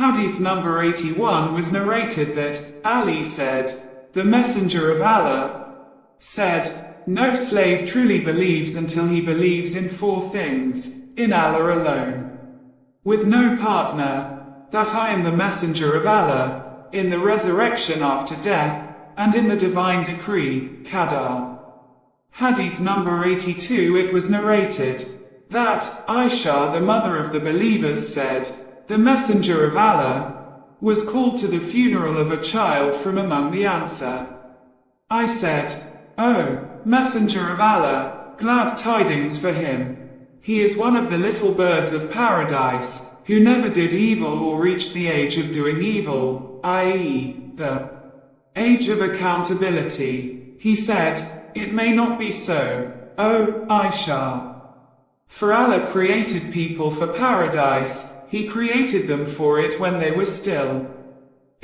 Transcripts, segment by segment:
Hadith number 81 was narrated that Ali said, "The Messenger of Allah said, no slave truly believes until he believes in 4 things, in Allah alone, with no partner, that I am the Messenger of Allah, in the resurrection after death, and in the divine decree, qadar." Hadith number 82, it was narrated that Aisha, the mother of the believers, said, "The Messenger of Allah was called to the funeral of a child from among the Ansar. I said, O Messenger of Allah, glad tidings for him. He is one of the little birds of paradise, who never did evil or reached the age of doing evil, i.e., the age of accountability." He said, "It may not be so, O Aisha. For Allah created people for paradise, He created them for it when they were still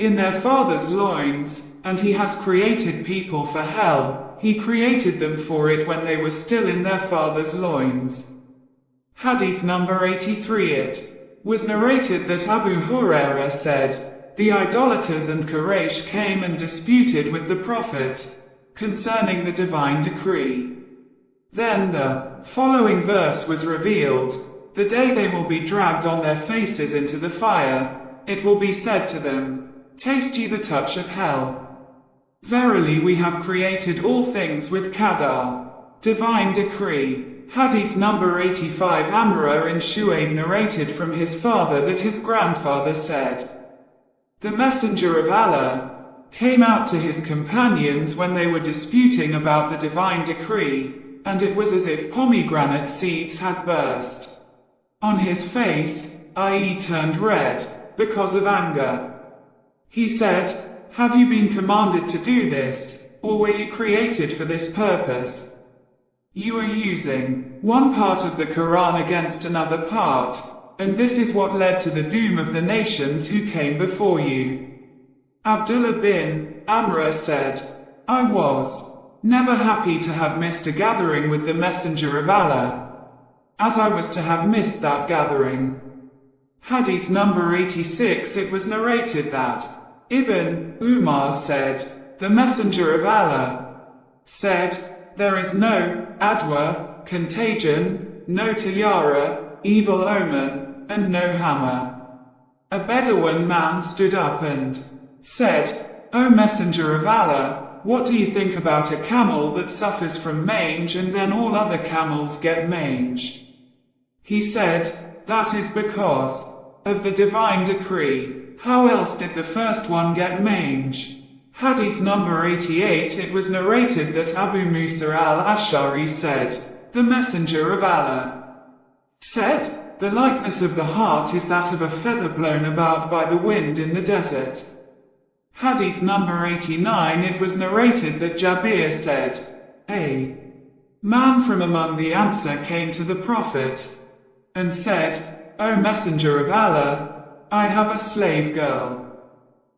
in their father's loins, and He has created people for hell, He created them for it when they were still in their father's loins." Hadith number 83, it was narrated that Abu Hurairah said, "The idolaters and Quraysh came and disputed with the Prophet concerning the divine decree. Then the following verse was revealed, the day they will be dragged on their faces into the fire, it will be said to them, taste ye the touch of hell. Verily we have created all things with qadar, divine decree." Hadith number 85, Amr ibn Shu'ayb narrated from his father that his grandfather said, "The Messenger of Allah came out to his companions when they were disputing about the divine decree, and it was as if pomegranate seeds had burst on his face, i.e. turned red, because of anger. He said, have you been commanded to do this, or were you created for this purpose? You are using one part of the Quran against another part, and this is what led to the doom of the nations who came before you." Abdullah bin Amr said, "I was never happy to have missed a gathering with the Messenger of Allah, as I was to have missed that gathering." Hadith number 86, it was narrated that Ibn Umar said, "The Messenger of Allah said, there is no adwa, contagion, no tiara, evil omen, and no hammer." A Bedouin man stood up and said, "O Messenger of Allah, what do you think about a camel that suffers from mange and then all other camels get mange?" He said, "That is because of the divine decree. How else did the first one get mange?" Hadith number 88, it was narrated that Abu Musa al-Ash'ari said, "The Messenger of Allah said, the likeness of the heart is that of a feather blown about by the wind in the desert." Hadith number 89, it was narrated that Jabir said, "A man from among the Ansar came to the Prophet and said, O Messenger of Allah, I have a slave girl.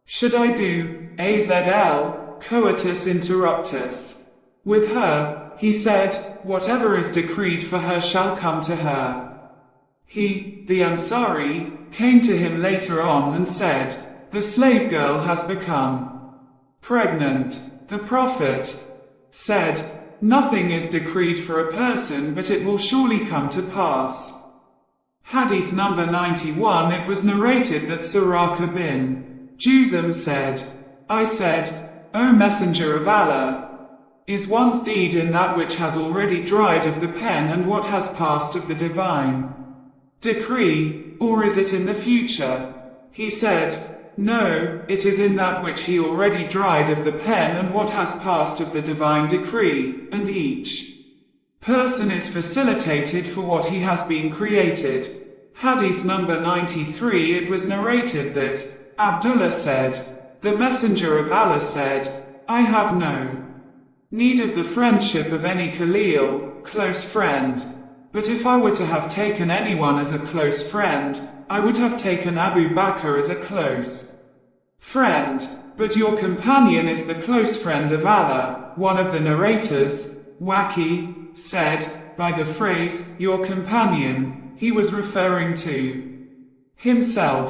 Should I do azl, coitus interruptus, with her?" He said, "Whatever is decreed for her shall come to her." He, the Ansari, came to him later on and said, "The slave girl has become pregnant." The Prophet said, "Nothing is decreed for a person, but it will surely come to pass." Hadith number 91, it was narrated that Suraka bin Juzam said, "I said, O Messenger of Allah, is one's deed in that which has already dried of the pen and what has passed of the divine decree, or is it in the future?" He said, "No, it is in that which he already dried of the pen and what has passed of the divine decree, and each person is facilitated for what he has been created." Hadith number 93, it was narrated that Abdullah said, "The Messenger of Allah said, I have no need of the friendship of any Khalil, close friend. But if I were to have taken anyone as a close friend, I would have taken Abu Bakr as a close friend. But your companion is the close friend of Allah." One of the narrators, Waki, said, by the phrase, your companion, he was referring to himself.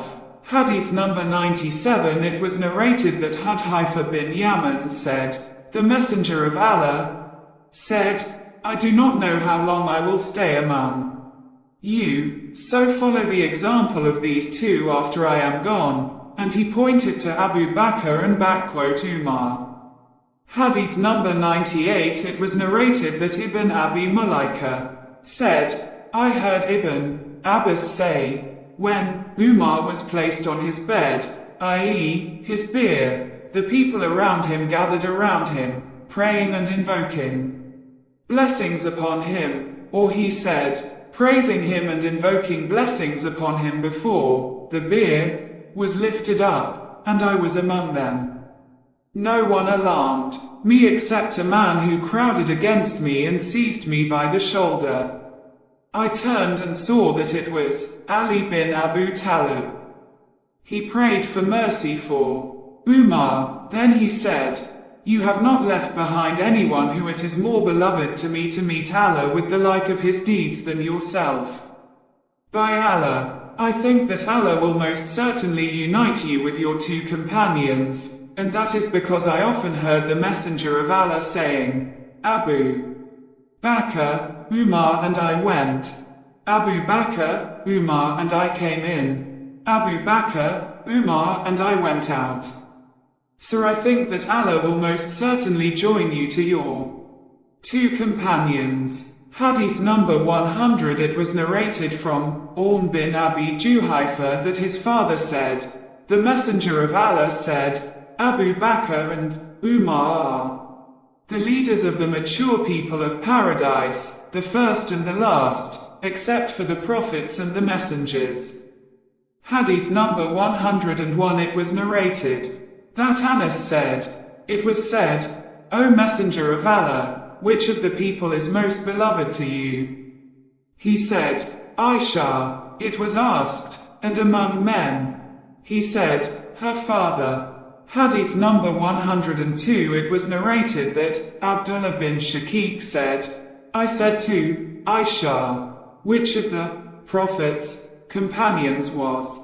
Hadith number 97. It was narrated that Hudhaifa bin Yaman said, the Messenger of Allah said, I do not know how long I will stay among you, so follow the example of these two after I am gone. And he pointed to Abu Bakr and Umar. Hadith number 98. It was narrated that Ibn Abi Mulaika said, I heard Ibn Abbas say, when Umar was placed on his bed, i.e., his bier, the people around him gathered around him, praying and invoking blessings upon him, or he said, praising him and invoking blessings upon him before the bier was lifted up, and I was among them. No one alarmed me except a man who crowded against me and seized me by the shoulder. I turned and saw that it was Ali bin Abu Talib. He prayed for mercy for Umar. Then he said, you have not left behind anyone who it is more beloved to me to meet Allah with the like of his deeds than yourself. By Allah, I think that Allah will most certainly unite you with your two companions, and that is because I often heard the Messenger of Allah saying, Abu Bakr, Umar and I went. Abu Bakr, Umar and I came in. Abu Bakr, Umar and I went out. So I think that Allah will most certainly join you to your two companions. Hadith number 100. It was narrated from bin Abi Juhayfa that his father said, the Messenger of Allah said, Abu Bakr and Umar are the leaders of the mature people of paradise, the first and the last, except for the prophets and the messengers. Hadith number 101. It was narrated that Anas said, it was said, O Messenger of Allah, which of the people is most beloved to you? He said, Aisha. It was asked, and among men? He said, her father. Hadith number 102. It was narrated that Abdullah bin Shaqiq said, I said to Aisha, which of the Prophet's companions was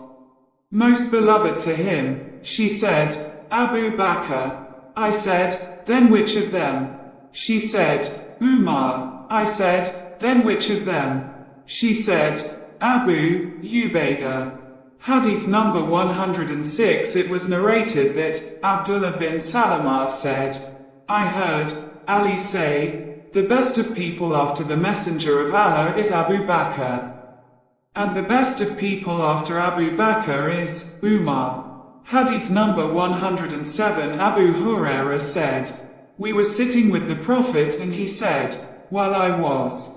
most beloved to him? She said, Abu Bakr. I said, then which of them? She said, Umar. I said, then which of them? She said, Abu Ubaidah. Hadith number 106. It was narrated that Abdullah bin Salamah said, I heard Ali say, the best of people after the Messenger of Allah is Abu Bakr, and the best of people after Abu Bakr is Umar. Hadith number 107. Abu Hurairah said, we were sitting with the Prophet and he said, while I was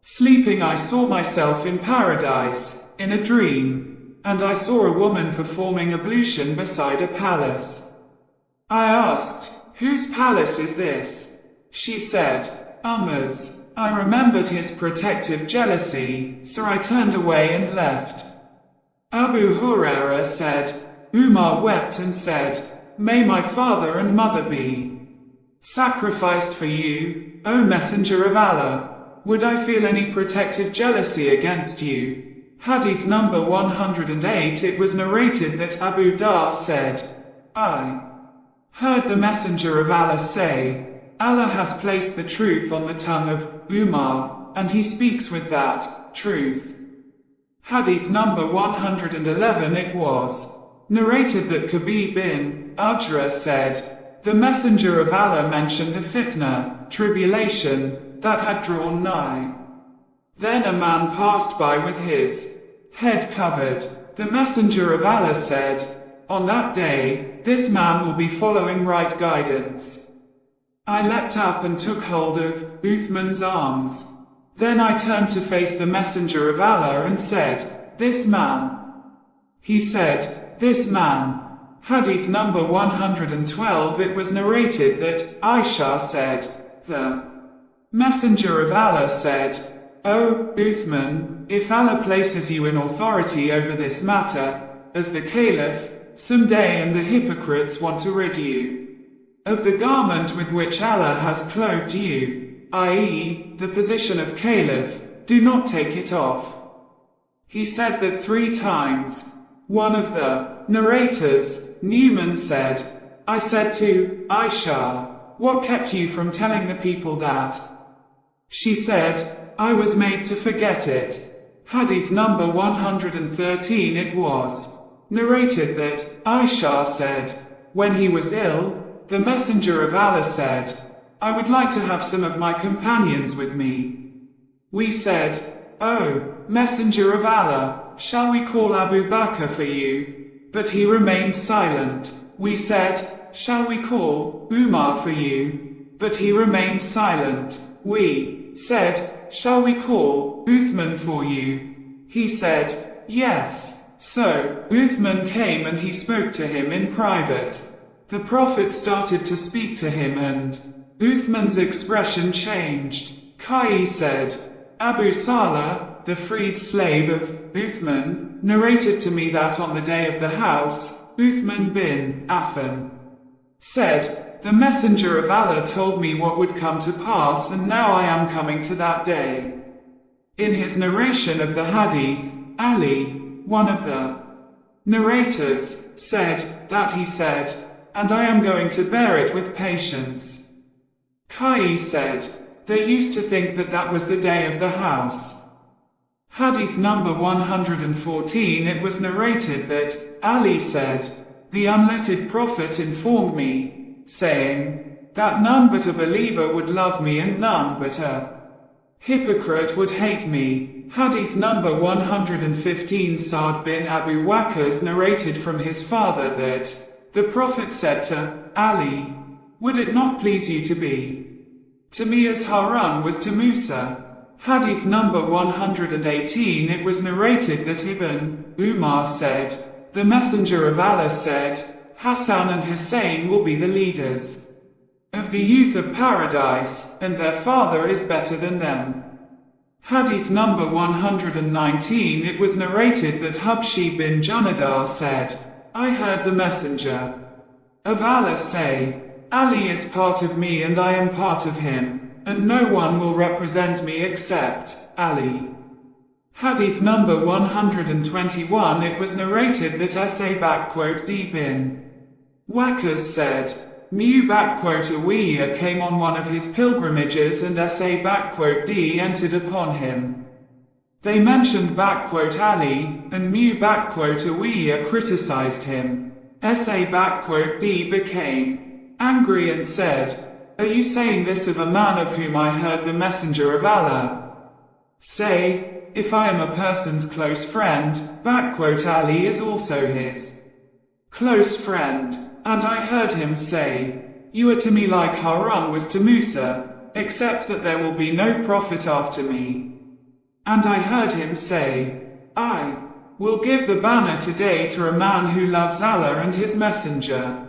sleeping I saw myself in paradise, in a dream. And I saw a woman performing ablution beside a palace. I asked, whose palace is this? She said, Umar's. I remembered his protective jealousy, so I turned away and left. Abu Hurairah said, Umar wept and said, may my father and mother be sacrificed for you, O Messenger of Allah. Would I feel any protective jealousy against you? Hadith number 108. It was narrated that Abu Dar said, I heard the Messenger of Allah say, Allah has placed the truth on the tongue of Umar, and he speaks with that truth. Hadith number 111. It was narrated that Kabib bin Ujra said, the Messenger of Allah mentioned a fitna, tribulation, that had drawn nigh. Then a man passed by with his head covered. The Messenger of Allah said, on that day, this man will be following right guidance. I leapt up and took hold of Uthman's arms. Then I turned to face the Messenger of Allah and said, this man. He said, this man. Hadith number 112. It was narrated that Aisha said, the Messenger of Allah said, O Uthman, if Allah places you in authority over this matter, as the Caliph, someday and the hypocrites want to rid you of the garment with which Allah has clothed you, i.e., the position of Caliph, do not take it off. He said that 3 times. One of the narrators, Newman, said, I said to Aisha, what kept you from telling the people that? She said, I was made to forget it. Hadith number 113. It was narrated that Aisha said, when he was ill, the Messenger of Allah said, I would like to have some of my companions with me. We said, O Messenger of Allah, shall we call Abu Bakr for you? But he remained silent. We said, shall we call Umar for you? But he remained silent. We said, shall we call Uthman for you? He said, yes. So Uthman came and he spoke to him in private. The Prophet started to speak to him and Uthman's expression changed. Qais said, Abu Saleh, the freed slave of Uthman, narrated to me that on the day of the house, Uthman bin Affan said, the Messenger of Allah told me what would come to pass, and now I am coming to that day. In his narration of the hadith, Ali, one of the narrators, said that he said, and I am going to bear it with patience. Qais said, they used to think that that was the day of the house. Hadith number 114. It was narrated that Ali said, the unlettered Prophet informed me, saying, that none but a believer would love me and none but a hypocrite would hate me. Hadith number 115. Sa'd bin Abu Waqqas narrated from his father that the Prophet said to Ali, would it not please you to be to me as Harun was to Musa? Hadith number 118. It was narrated that Ibn Umar said, the Messenger of Allah said, Hassan and Hussein will be the leaders of the youth of paradise, and their father is better than them. Hadith number 119. It was narrated that Hubshi bin Junadar said, I heard the Messenger of Allah say, Ali is part of me and I am part of him, and no one will represent me except Ali. Hadith number 121. It was narrated that S.A. bin Waqqas said, Mu'awiyah came on one of his pilgrimages and S.A. entered upon him. They mentioned Ali, and Mu'awiyah criticized him. S.A. became angry and said, are you saying this of a man of whom I heard the Messenger of Allah say, if I am a person's close friend, Ali is also his close friend. And I heard him say, you are to me like Harun was to Musa, except that there will be no prophet after me. And I heard him say, I will give the banner today to a man who loves Allah and his Messenger.